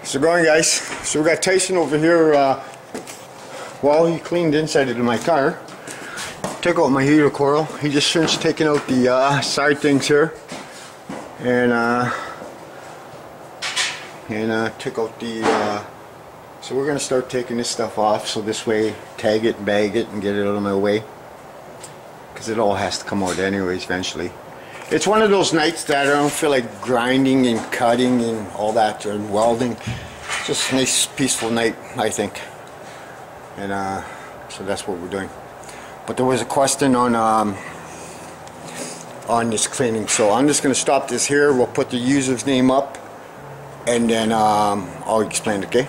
So going, guys, so we got Tyson over here. Well, he cleaned the inside of my car, took out my heater coil. He just finished taking out the side things here, and took out the so we're gonna start taking this stuff off, so this way tag it, bag it, and get it out of my way, because it all has to come out anyways eventually. It's one of those nights that I don't feel like grinding and cutting and all that, or welding. It's just a nice peaceful night, I think. And so that's what we're doing. But there was a question on this cleaning, so I'm just going to stop this here. We'll put the user's name up, and then I'll explain it, okay?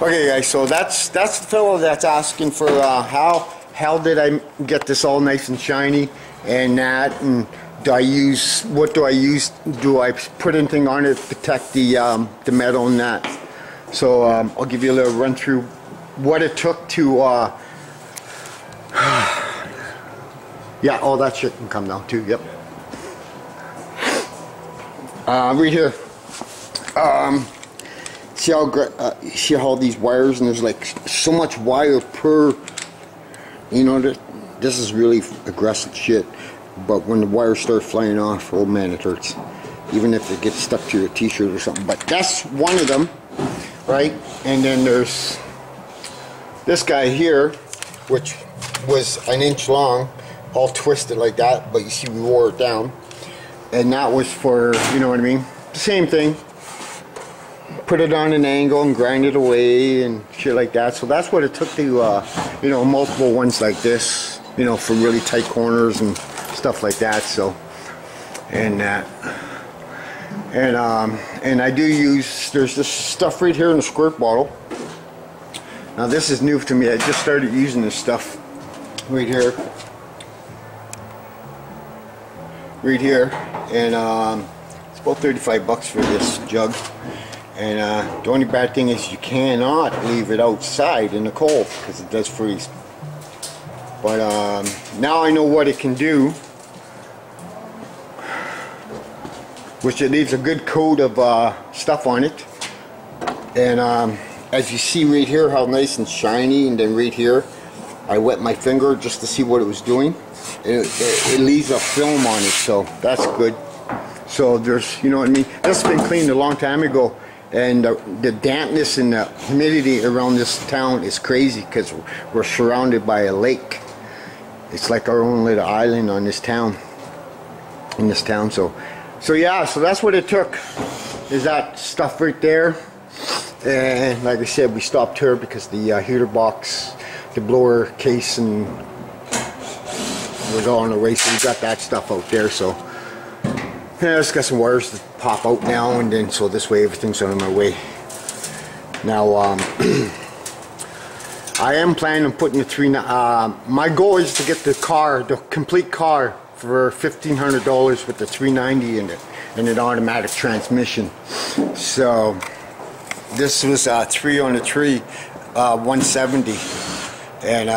Okay, guys, so that's the fellow that's asking for how did I get this all nice and shiny and that, and what do I use? Do I put anything on it to protect the metal and that? So I'll give you a little run through what it took to yeah, all that shit can come down too. Yep. Right here, see how these wires, and there's like so much wire per, you know, this is really aggressive shit. But when the wires start flying off, oh man, it hurts. Even if it gets stuck to your t-shirt or something. But that's one of them, right? And then there's this guy here, which was an inch long, all twisted like that, but you see we wore it down. And that was for, you know what I mean? The same thing. Put it on an angle and grind it away and shit like that. So that's what it took to, you know, multiple ones like this, you know, for really tight corners and stuff like that. So, and that, and I do use, there's this stuff right here in the squirt bottle. Now this is new to me. I just started using this stuff right here, and it's about 35 bucks for this jug. And the only bad thing is you cannot leave it outside in the cold because it does freeze. But now I know what it can do, which it leaves a good coat of stuff on it. And as you see right here, how nice and shiny, and then right here I wet my finger just to see what it was doing. It leaves a film on it, so that's good. So there's, you know what I mean, this has been cleaned a long time ago, and the dampness and the humidity around this town is crazy because we're surrounded by a lake. It's like our own little island on this town, in this town. So yeah, so that's what it took, is that stuff right there. And like I said, we stopped here because the heater box, the blower case, and was all on the way, so we got that stuff out there. So yeah, just got some wires to pop out now, and then so this way everything's on my way. Now I am planning on putting the my goal is to get the car, the complete car, for $1,500 with the 390 in it and an automatic transmission. So this was 3 on the tree, 170, and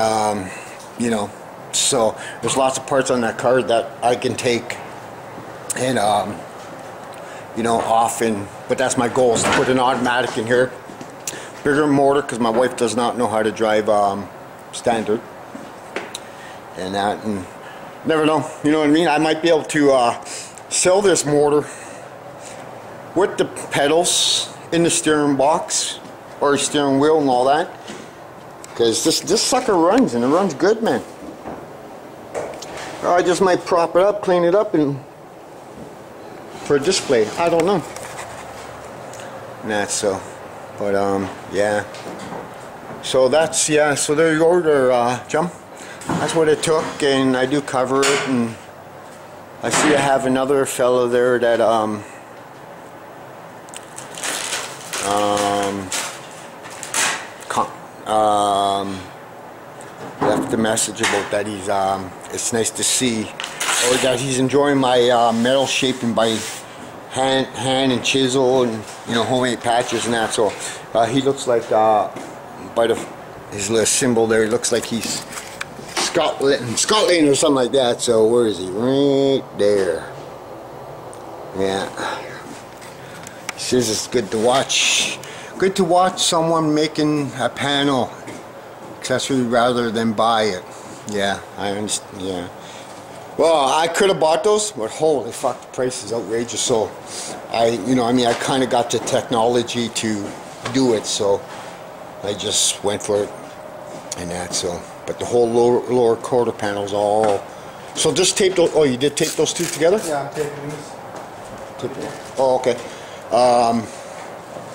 you know, so there's lots of parts on that car that I can take and you know, off, and but that's my goal, is to put an automatic in here, bigger motor, because my wife does not know how to drive standard, and that, and never know, you know what I mean. I might be able to sell this motor with the pedals in the steering box or steering wheel and all that, because this sucker runs, and it runs good, man. Or I just might prop it up, clean it up, and for a display, I don't know. And that's so, but yeah. So that's, yeah. So there you go, there, Jim. That's what it took, and I do cover it, and I see I have another fellow there that left a message about that he's it's nice to see, or that he's enjoying my metal shaping by hand and chisel, and you know, homemade patches and that. So he looks like by his little symbol there, he looks like he's Scotland or something like that. So where is he? Right there. Yeah. He says it's good to watch good to watch someone making a panel accessory rather than buy it. Yeah, I understand. Yeah. Well, I could have bought those, but holy fuck, the price is outrageous. So, I kind of got the technology to do it, so I just went for it, and that. So, but the whole lower quarter panels all. So just tape those. Oh, you did tape those two together? Yeah, I'm taping these. Oh, okay.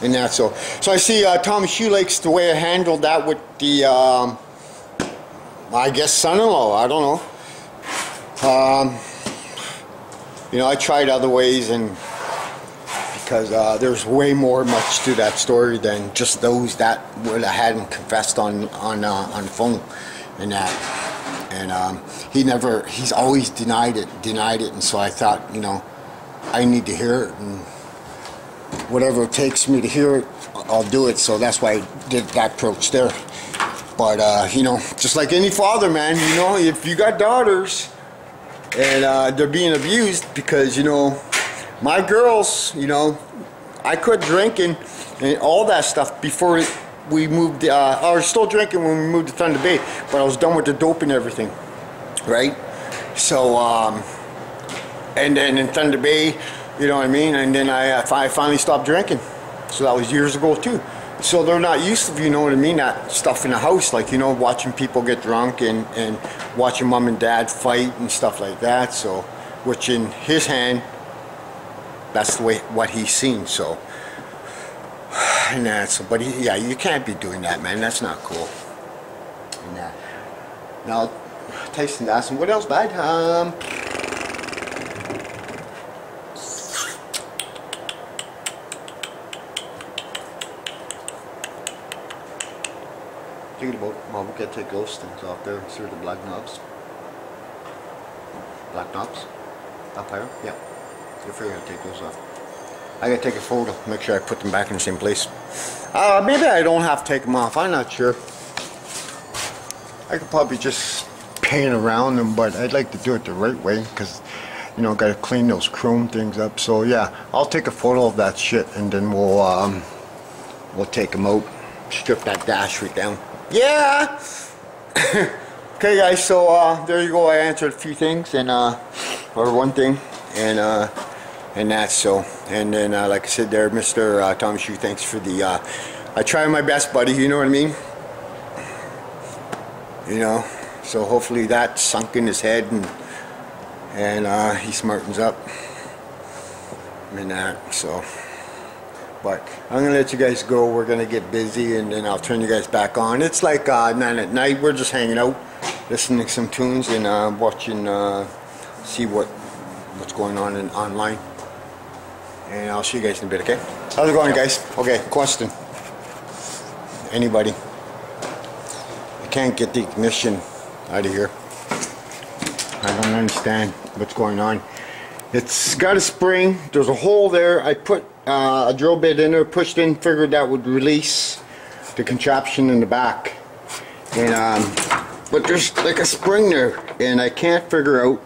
And that. So I see Tommy Shoelake's the way I handled that with the, I guess son-in-law. I don't know. I tried other ways, and because there's way much to that story than just those that would have hadn't confessed on the phone and that, and he's always denied it, and so I thought, I need to hear it, and whatever it takes me to hear it, I'll do it. So that's why I did that approach there. But just like any father, man, if you got daughters and they're being abused, because my girls, I quit drinking and all that stuff before we moved. I was still drinking when we moved to Thunder Bay, but I was done with the dope and everything, right? So and then in Thunder Bay, you know what I mean, and then I finally stopped drinking. So that was years ago too. So they're not used to, that stuff in the house, like, watching people get drunk and watching mom and dad fight and stuff like that. So, which in his hand, that's the way, what he's seen. So, and that's, but yeah, you can't be doing that, man. That's not cool. And that. Now, Tyson asked him, what else, bud? Thinking about, well, we gotta take those things off there and see the black knobs. Black knobs? Up higher? Yeah. You're figuring to take those off. I gotta take a photo, make sure I put them back in the same place. Maybe I don't have to take them off, I'm not sure. I could probably just paint around them, but I'd like to do it the right way, because, gotta clean those chrome things up. So yeah, I'll take a photo of that shit, and then we'll take them out, strip that dash right down. Yeah. Okay, guys. So there you go. I answered a few things, and or one thing, and that. So, and then like I said, there, Mr. Tommy Shoe. Thanks for the. I try my best, buddy. You know what I mean. So hopefully that sunk in his head, and he smartens up, and that. So. But I'm going to let you guys go. We're going to get busy, and then I'll turn you guys back on. It's like 9 at night. We're just hanging out, listening to some tunes, and watching, see what's going on online. And I'll see you guys in a bit, okay? How's it going, guys? Okay, question. Anybody? I can't get the ignition out of here. I don't understand what's going on. It's got a spring. There's a hole there. I put a drill bit in there, pushed in, figured that would release the contraption in the back. And but there's like a spring there, and I can't figure out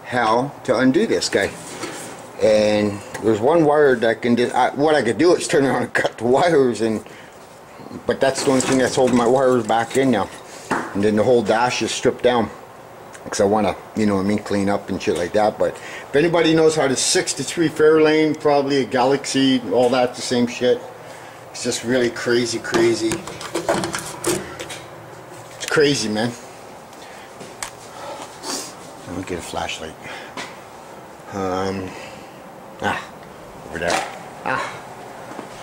how to undo this guy. And there's one wire that can do. What I could do is turn around and cut the wires, but that's the only thing that's holding my wires back in now. And then the whole dash is stripped down, because I want to, clean up and shit like that. But if anybody knows how to 63 Fairlane, probably a Galaxy, all that, the same shit. It's just really crazy. It's crazy, man. Let me get a flashlight. Over there.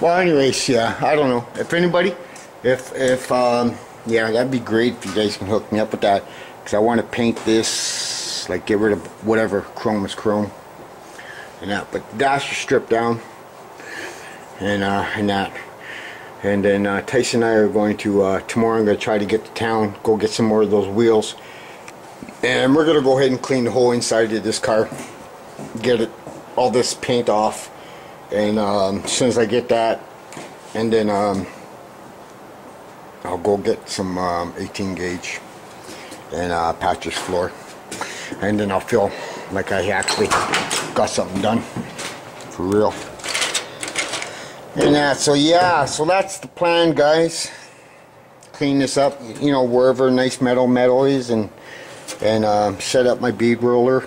Well, anyways, yeah, I don't know. If anybody, yeah, that'd be great if you guys can hook me up with that. Because I want to paint this, like get rid of whatever chrome is chrome, and that. But the dash is stripped down, and that. And then Tyson and I are going to tomorrow. I'm going to try to get to town, go get some more of those wheels, and we're going to go ahead and clean the whole inside of this car, get all this paint off, and as soon as I get that, and then I'll go get some 18 gauge and patch this floor, and then I'll feel like I actually got something done for real. And that, so yeah, so that's the plan, guys. Clean this up, you know, wherever nice metal is, and set up my bead roller,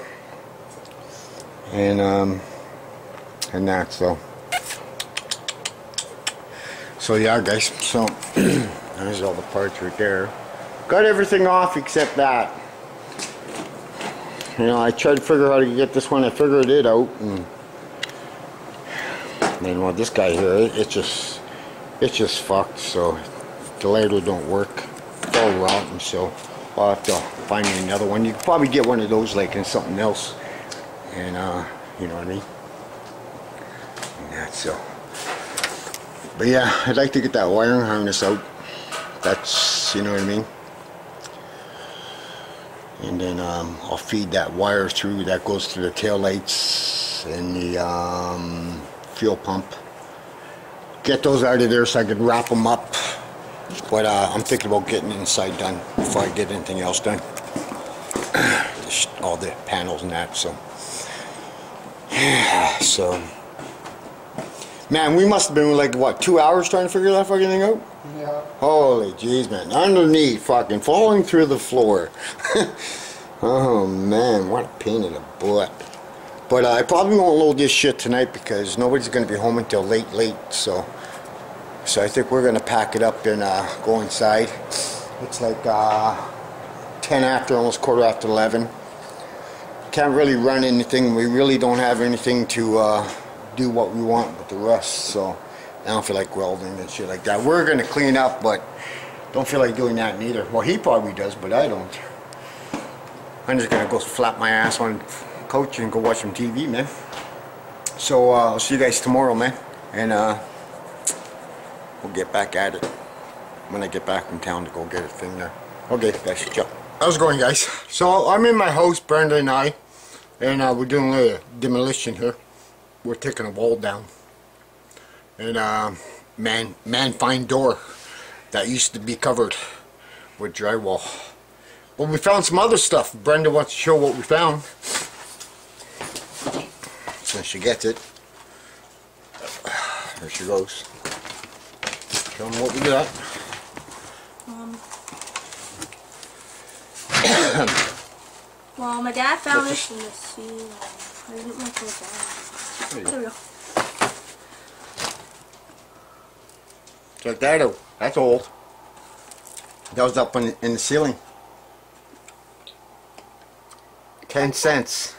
and that. So yeah, guys. So there's all the parts right there. Got everything off except that. You know, I tried to figure out how to get this one. I figured it out, and then well, this guy here, it's just fucked. So the ladle don't work. It's all rotten. So I'll have to find me another one. You can probably get one of those like in something else, and you know what I mean. And that's so. But yeah, I'd like to get that wiring harness out. That's, you know what I mean. And then I'll feed that wire through. That goes to the tail lights and the fuel pump. Get those out of there so I can wrap them up. But I'm thinking about getting the inside done before I get anything else done. All the panels and that. So yeah, so. Man, we must have been like, what, 2 hours trying to figure that fucking thing out? Yeah. Holy jeez, man. Underneath, fucking falling through the floor. Oh, man, what a pain in the butt. But I probably won't load this shit tonight because nobody's going to be home until late. So I think we're going to pack it up and go inside. It's like 10 after, almost quarter after 11. Can't really run anything. We really don't have anything to... do what we want with the rust, so I don't feel like welding and shit like that. We're gonna clean up, but don't feel like doing that neither. Well, he probably does, but I don't. I'm just gonna go flap my ass on the couch and go watch some TV, man. So I'll see you guys tomorrow, man, and we'll get back at it when I get back from town to go get a thing there. Okay, guys, ciao. How's it going, guys? So I'm in my house, Brenda and I, and we're doing a demolition here. We're taking a wall down, and man find door that used to be covered with drywall. Well, we found some other stuff. Brenda wants to show what we found, so she gets it. There she goes. Show them what we got. Well, my dad found this in the sea. I didn't want to look at it. There we go. Check that out. That's old. That was up in the ceiling. 10 cents.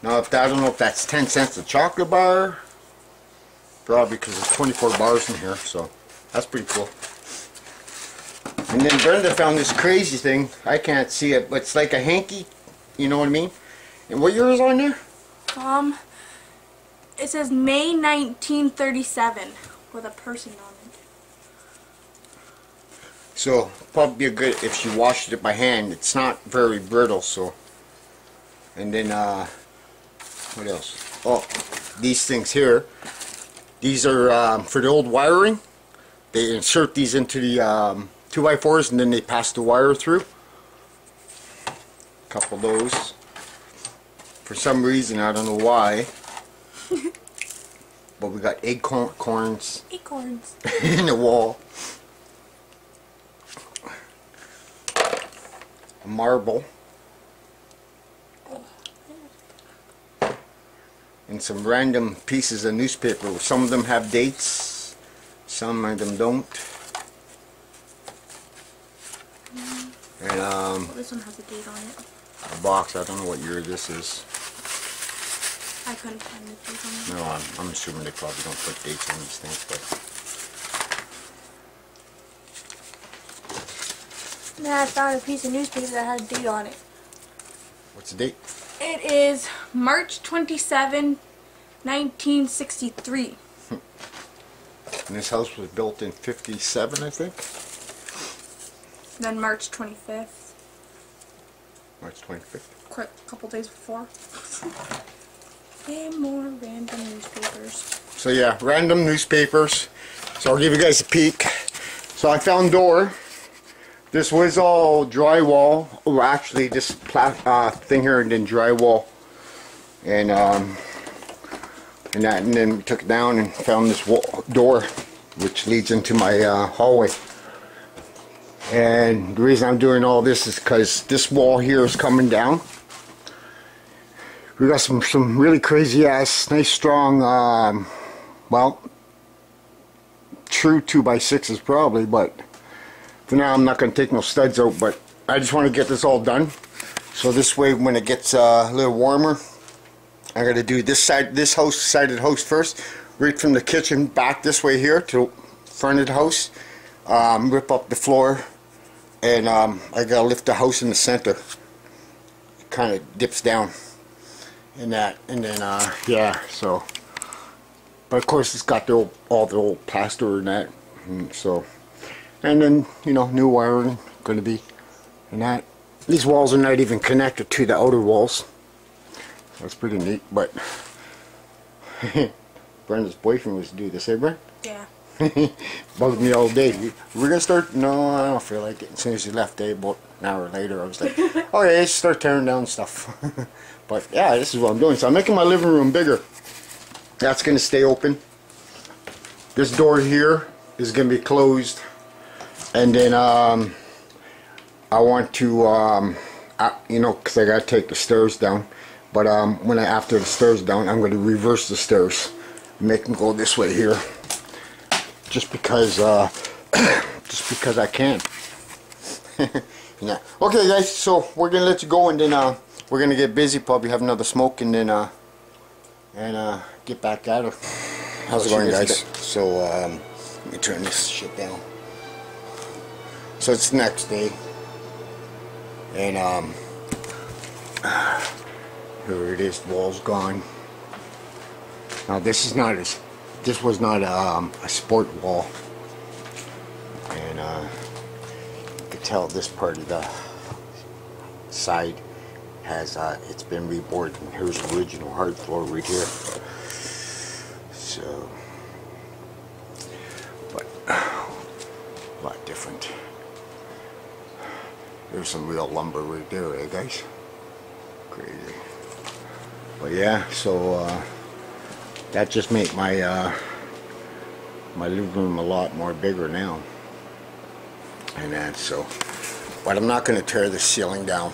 Now, I don't know if that's 10 cents a chocolate bar. Probably because there's 24 bars in here, so that's pretty cool. And then Brenda found this crazy thing. I can't see it, but it's like a hanky. You know what I mean? And what year is on there? It says May 1937 with a person on it. So probably be good if she washed it by hand. It's not very brittle, so. And then what else? Oh, these things here. These are for the old wiring. They insert these into the 2x4s and then they pass the wire through. A couple of those. For some reason, I don't know why. But we got acorns in the wall. A marble. And some random pieces of newspaper. Some of them have dates, some of them don't. And this one has a date on it. A box, I don't know what year this is. I couldn't find the date on it. No, I'm assuming they probably don't put dates on these things, but. Now I found a piece of newspaper that had a date on it. What's the date? It is March 27, 1963. And this house was built in 57, I think. Then March 25th. March 25th. Quick, a couple days before. And more random newspapers. So yeah, random newspapers. So I'll give you guys a peek. So I found door. This was all drywall. Oh, actually, this thing here and then drywall. And and that, and then we took it down and found this door which leads into my hallway. And the reason I'm doing all this is because this wall here is coming down. We got some really crazy ass, nice strong, well, true 2x6s probably, but for now I'm not going to take no studs out, but I just want to get this all done. So this way when it gets a little warmer, I'm going to do this side, this house, side of the house first, right from the kitchen back this way here to front of the house, rip up the floor, and I got to lift the house in the center. It kind of dips down in that, and then yeah, so, but of course it's got the all the old plaster and that, and so, and then, you know, new wiring going to be, and that. These walls are not even connected to the outer walls. That's pretty neat, but Brenda's boyfriend was to do this, eh, Brenda? Yeah. Bugged me all day. We're gonna start? No, I don't feel like it. As soon as he left, about an hour later, I was like, oh yeah, let's start tearing down stuff. But yeah, this is what I'm doing. So I'm making my living room bigger. That's gonna stay open. This door here is gonna be closed, and then I want to, you know, because I gotta take the stairs down. But when after the stairs down, I'm going to reverse the stairs, make them go this way here, just because I can. Yeah. Okay, guys. So we're gonna let you go, and then we're gonna get busy. Probably have another smoke, and then get back at her. How's it going, guys? So let me turn this shit down. So it's the next day, and here it is, the wall's gone. Now this is not this was not a sport wall, and you can tell this part of the side has it's been reboarded, and here's the original hard floor right here. So, but a lot different. There's some real lumber right there, eh, guys? Crazy. But yeah, so that just made my my living room a lot more bigger now, and that, so, but I'm not going to tear the ceiling down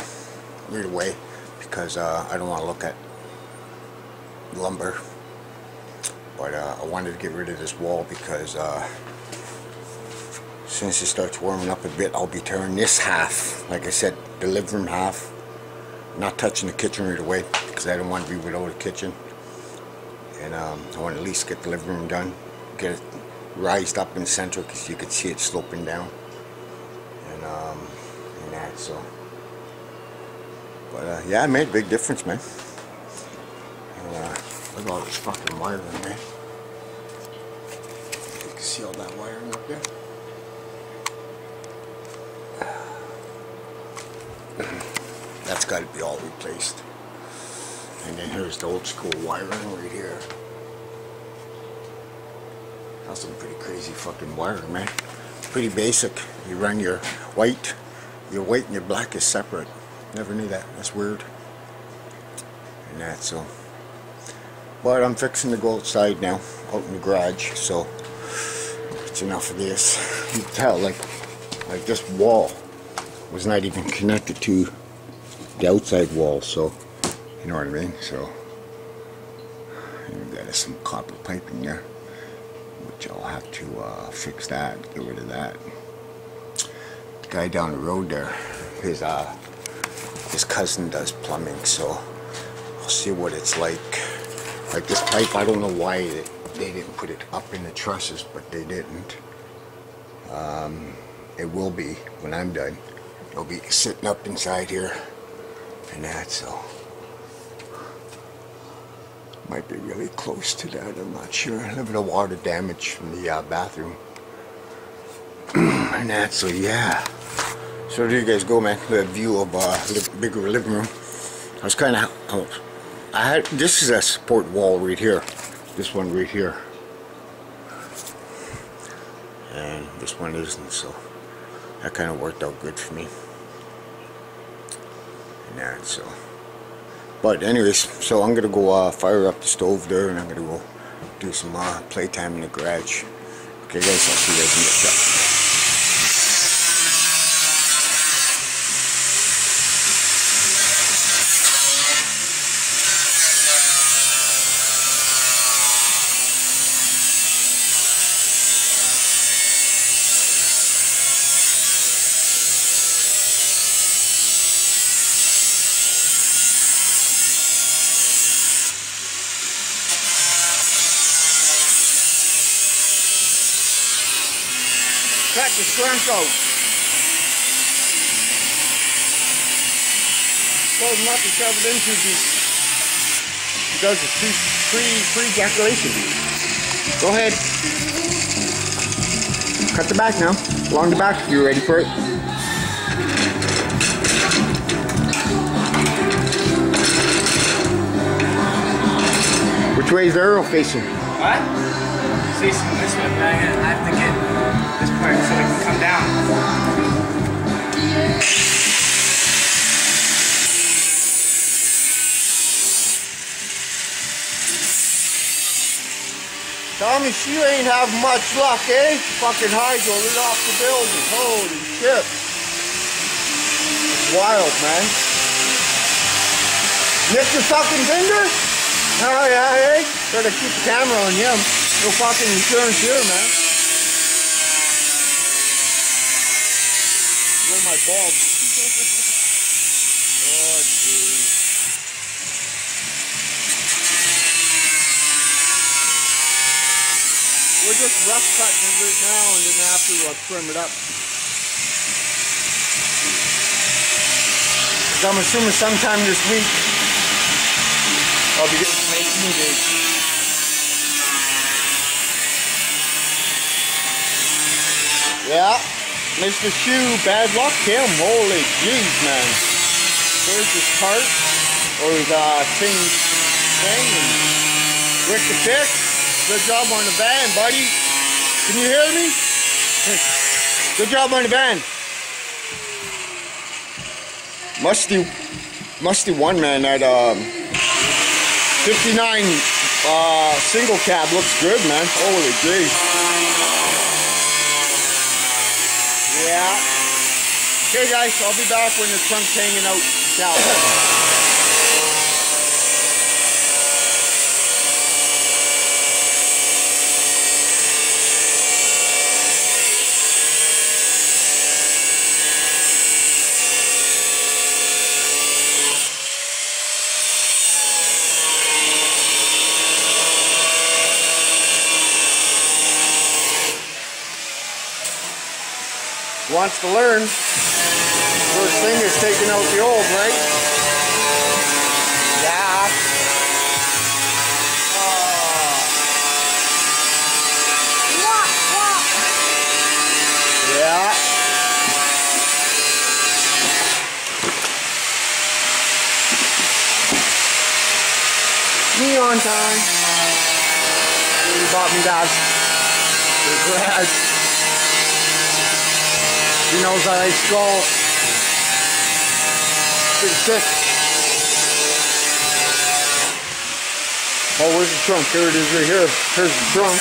right away because I don't want to look at lumber. But I wanted to get rid of this wall because since it starts warming up a bit, I'll be tearing this half, like I said, the living room half. Not touching the kitchen right away because I don't want to be without a kitchen, and I want to at least get the living room done, get it raised up in the center because you can see it sloping down, and that, so, but yeah, it made a big difference, man. And look at all this fucking wiring, man. You can see all that wiring up there. That's got to be all replaced. And then here's the old school wiring right here. That's some pretty crazy fucking wiring, man. Pretty basic. You run your white and your black is separate. Never knew that. That's weird. And that, so. But I'm fixing to go outside now, out in the garage. So it's enough of this. You can tell, like this wall was not even connected to the outside wall, so you know what I mean. So and we got some copper piping there, which I'll have to fix that, get rid of that. The guy down the road there, his cousin does plumbing, so I'll see what it's like. Like this pipe, I don't know why they didn't put it up in the trusses, but they didn't. It will be when I'm done. It'll be sitting up inside here. And that, so might be really close to that, I'm not sure. A little bit of water damage from the bathroom. And that, so yeah. So there you guys go, man. The view of bigger living room. I was kind of, this is a support wall right here. This one right here. And this one isn't, so that kind of worked out good for me. That, so, but anyways, so I'm gonna go fire up the stove there, and I'm gonna go do some playtime in the garage. Okay guys, I'll see you guys in the shop. Cut the trunk out. Close not to shove it in too deep. Because it's pre-ejaculation. Go ahead. Cut the back now. Along the back if you're ready for it. Which way is the arrow facing? What? Facing this way, but I have to get this part so it can come down. Tommy, she ain't have much luck, eh? Fucking hydro lit off the building. Holy shit. Wild, man. Nicked your fucking finger? Oh yeah, eh? Better keep the camera on him. No fucking insurance here, man. Blow my bulb. Oh, jeez. We're just rough cutting it right now, and then after we'll trim it up. I'm assuming sometime this week I'll be getting some 18 gauge. Yeah, Mr. Shoe, bad luck him. Holy jeez, man. There's his cart, or his change thing, and Rick the Pick. Good job on the van, buddy. Can you hear me? Good job on the van. Musty one, man. That 59 single cab looks good, man. Holy jeez. Yeah. Okay, guys, I'll be back when the trunk's hanging out. Ciao. Wants to learn. First thing is taking out the old, right? Yeah. Yeah. Neon time. He bought me that. The garage. He knows that I stroll pretty sick. Oh, where's the trunk? Here it is right here. Here's the trunk.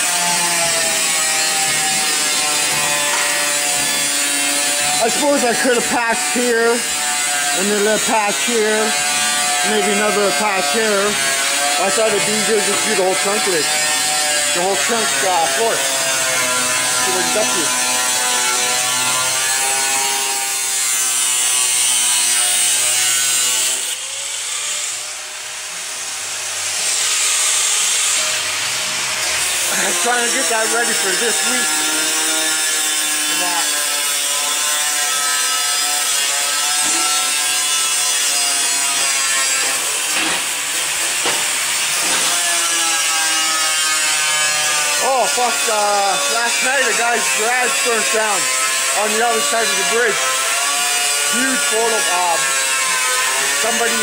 I suppose I could have patched here, and then a patch here, maybe another patch here. I thought it'd be easier to just do the whole trunk lid. The whole trunk floor. See what it's up to. I'm trying to get that ready for this week. Oh fuck, last night a guy's garage burnt down on the other side of the bridge. Huge photo. Somebody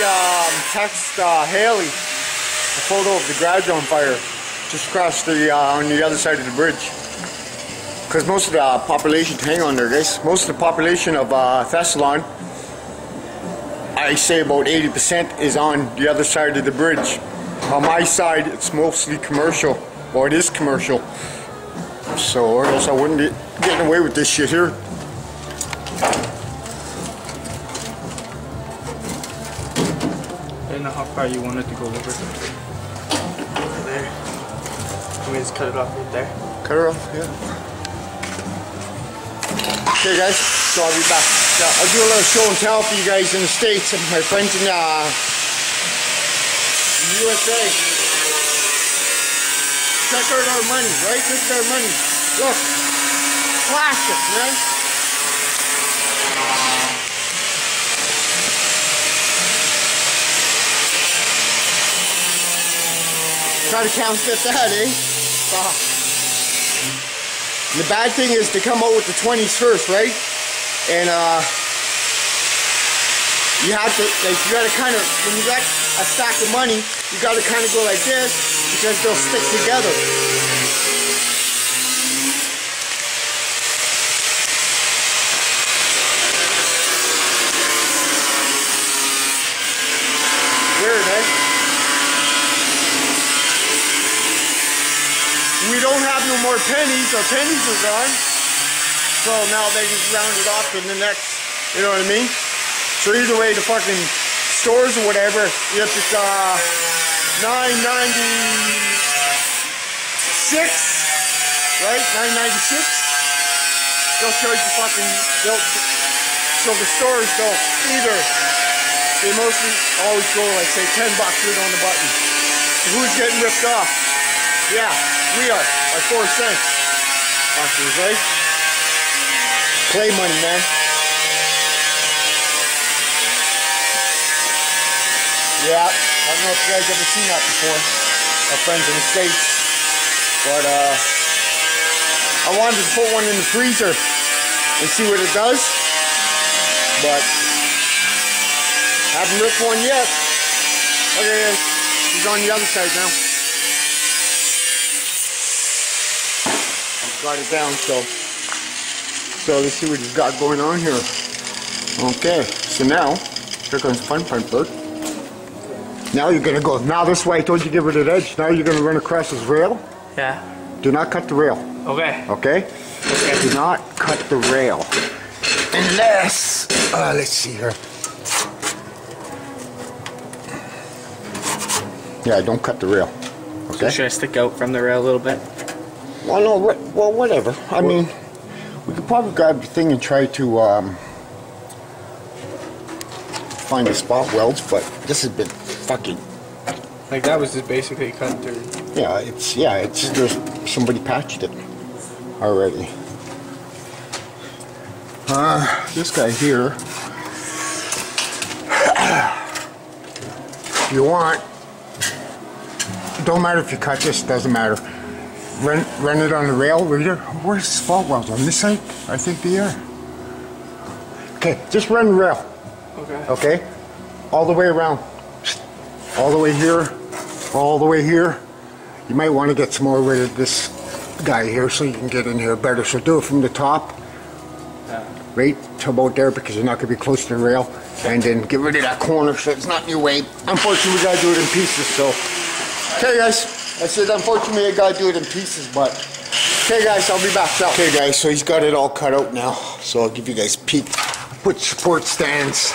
text Haley a photo of the garage on fire. Just across the on the other side of the bridge, because most of the population, hang on there guys, most of the population of Thessalon, I say about 80% is on the other side of the bridge. On my side it's mostly commercial. Well, it is commercial. So, or else I wouldn't be getting away with this shit here. I don't know how far you want it to go over. There. Can we just cut it off right there? Cut her off, yeah. Okay guys, so I'll be back. Yeah, I'll do a little show and tell for you guys in the States and my friends in the USA. Check out our money, right? Look at our money. Look. Plastic, man. Try to counterfeit that, eh? And the bad thing is to come out with the 20s first, right? And you have to, like, you gotta kind of, when you got a stack of money, you gotta kind of go like this because they'll stick together. Weird, eh? We don't have no more pennies. Our pennies are gone. So now they just round it off to the next, you know what I mean? So either way, the fucking stores or whatever, if it's $9.96, right? $9.96. They'll charge you fucking. So the stores don't either. They mostly always go like say $10 right on the button. Who's getting ripped off? Yeah, we are. By 4 cents. Actually, right? Play money, man. Yeah, I don't know if you guys ever seen that before. Our friends in the States. But I wanted to put one in the freezer and see what it does. But haven't ripped one yet. Okay, he's on the other side now. Got it down, so let's see what he's got going on here. Okay, so now here comes the fun part. Now you're gonna go. Now this way I told you to give it an edge. Now you're gonna run across this rail. Yeah. Do not cut the rail. Okay. Okay. Okay. Do not cut the rail unless. Let's see here. Yeah, don't cut the rail. Okay. So should I stick out from the rail a little bit? Well, no, well, whatever. I mean, we could probably grab the thing and try to find the spot welds, but this has been fucking. Like that was just basically cut through. Yeah, it's there's somebody patched it already. This guy here. If you want, don't matter if you cut this, doesn't matter. Run it on the rail reader. Where's the spot welds? On this side? I think they are. Okay, just run the rail. Okay. Okay? All the way around. All the way here. All the way here. You might want to get some more rid of this guy here so you can get in here better. So do it from the top. Right to about there because you're not going to be close to the rail. And then get rid of that corner so it's not in your way. Unfortunately, we got to do it in pieces. So, okay, guys. I said, unfortunately, I gotta do it in pieces, but okay, guys, I'll be back. So, okay, guys, so he's got it all cut out now, so I'll give you guys a peek. Put support stands,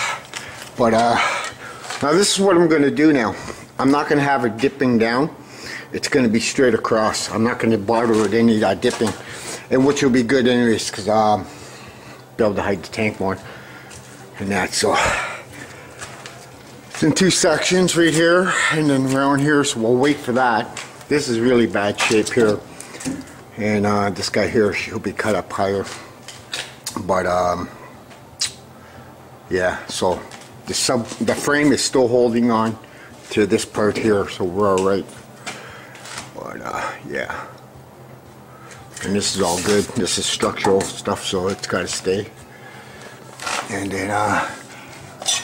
but now this is what I'm gonna do now. I'm not gonna have it dipping down. It's gonna be straight across. I'm not gonna bother with any dipping, and which will be good anyways, because I'll be able to hide the tank more and that. So it's in 2 sections right here, and then around here. So we'll wait for that. This is really bad shape here, and this guy here, he'll be cut up higher, but yeah, so the frame is still holding on to this part here, so we're all right. But yeah, and this is all good. This is structural stuff, so it's got to stay. And then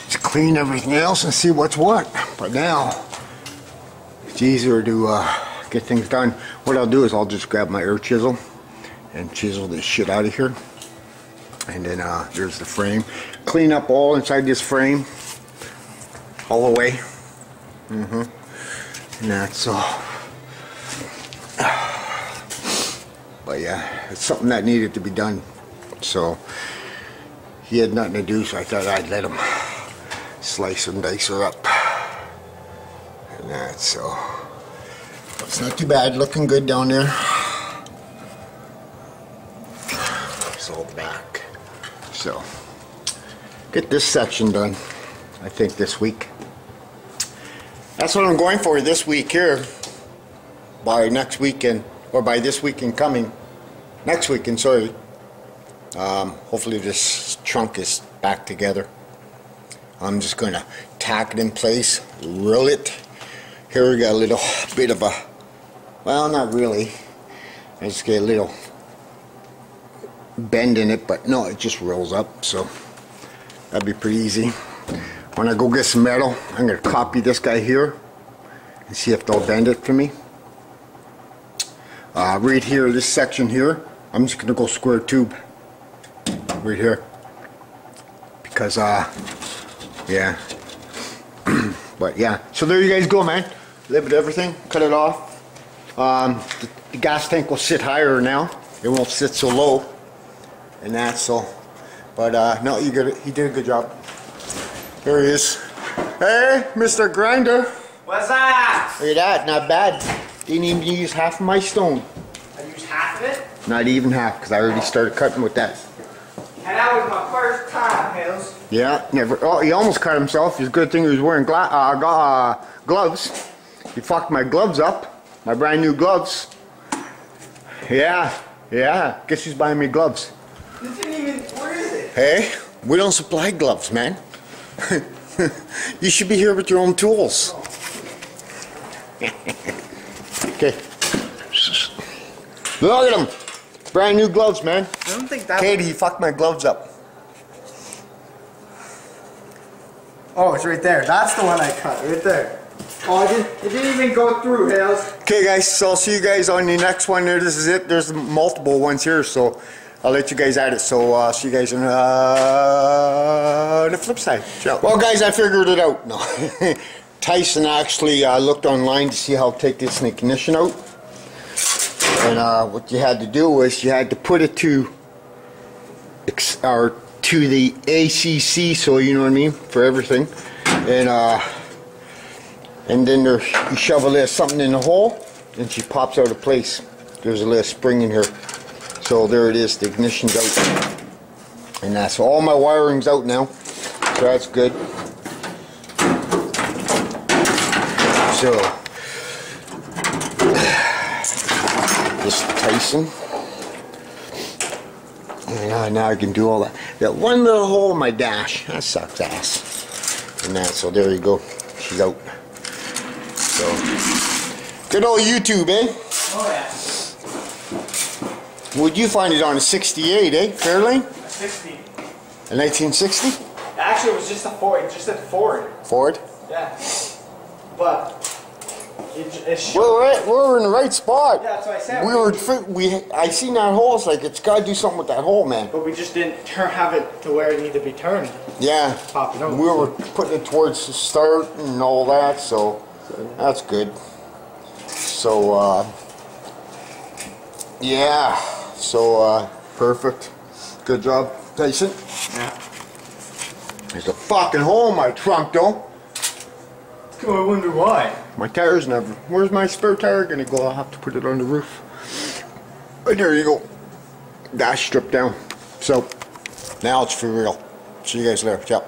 to clean everything else and see what's what. But now it's easier to get things done. What I'll do is I'll just grab my air chisel and chisel this shit out of here. And then there's the frame. Clean up all inside this frame, all the way. And that's all. But yeah, it's something that needed to be done. So he had nothing to do, so I thought I'd let him slice and dice her up. And that, so it's not too bad, looking good down there. It's all back. So get this section done, I think, this week. That's what I'm going for this week here. By next weekend, or by this weekend coming. Next weekend, sorry. Hopefully this trunk is back together. I'm just going to tack it in place, roll it. Here we got a little bit of a, well, not really. I just get a little bend in it, but no, it just rolls up, so that'd be pretty easy. When I go get some metal, I'm going to copy this guy here and see if they'll bend it for me. Right here, this section here, I'm just going to go square tube right here because yeah. But yeah, so there you guys go, man. Live everything, cut it off. The gas tank will sit higher now, it won't sit so low and that, so but no, he did a good job. There he is. Hey, Mr. Grinder. What's up? Look at that, not bad. Didn't even use half of my stone. I used half of it? Not even half, because I already started cutting with that. And that was my first time, Hills. Yeah, never. Oh, he almost cut himself. It's a good thing he was wearing gloves. He fucked my gloves up. My brand new gloves. Yeah. Guess who's buying me gloves? This didn't even, where is it? Hey, we don't supply gloves, man. You should be here with your own tools. Okay. Look at them. Brand new gloves, man. I don't think that. Katie, you fucked my gloves up. Oh, it's right there. That's the one I cut, right there. Oh, it didn't even go through, Hills. Okay, guys, so I'll see you guys on the next one there. This is it. There's multiple ones here, so I'll let you guys at it. So see you guys on the flip side. Ciao. Well, guys, I figured it out. No. Tyson actually looked online to see how to take this ignition out. And what you had to do was you had to put it to the ACC, so you know what I mean, for everything. And then there, you shove a little something in the hole, and she pops out of place. There's a little spring in here. So there it is, the ignition's out. And that's all my wiring's out now. So that's good. So this Tyson. And now I can do all that. Got one little hole in my dash. That sucks ass. And that, so there you go. She's out. So good old YouTube, eh? Oh yeah. Would you find it on a 68, eh? Fairlane? A 60. A 1960? Actually, it was just a Ford. It just said Ford. Ford? Yeah. But it's we're in the right spot. Yeah, that's what I said. I seen that hole. It's like it's got to do something with that hole, man. But we just didn't have it to where it needed to be turned. Yeah. Pop it out. We were putting it towards the start and all that, so that's good. So yeah. So perfect. Good job, Tyson. Yeah. There's a fucking hole in my trunk, though. I wonder why. My tire's never. Where's my spare tire gonna go? I'll have to put it on the roof. And there you go. Dash stripped down. So now it's for real. See you guys later. Ciao.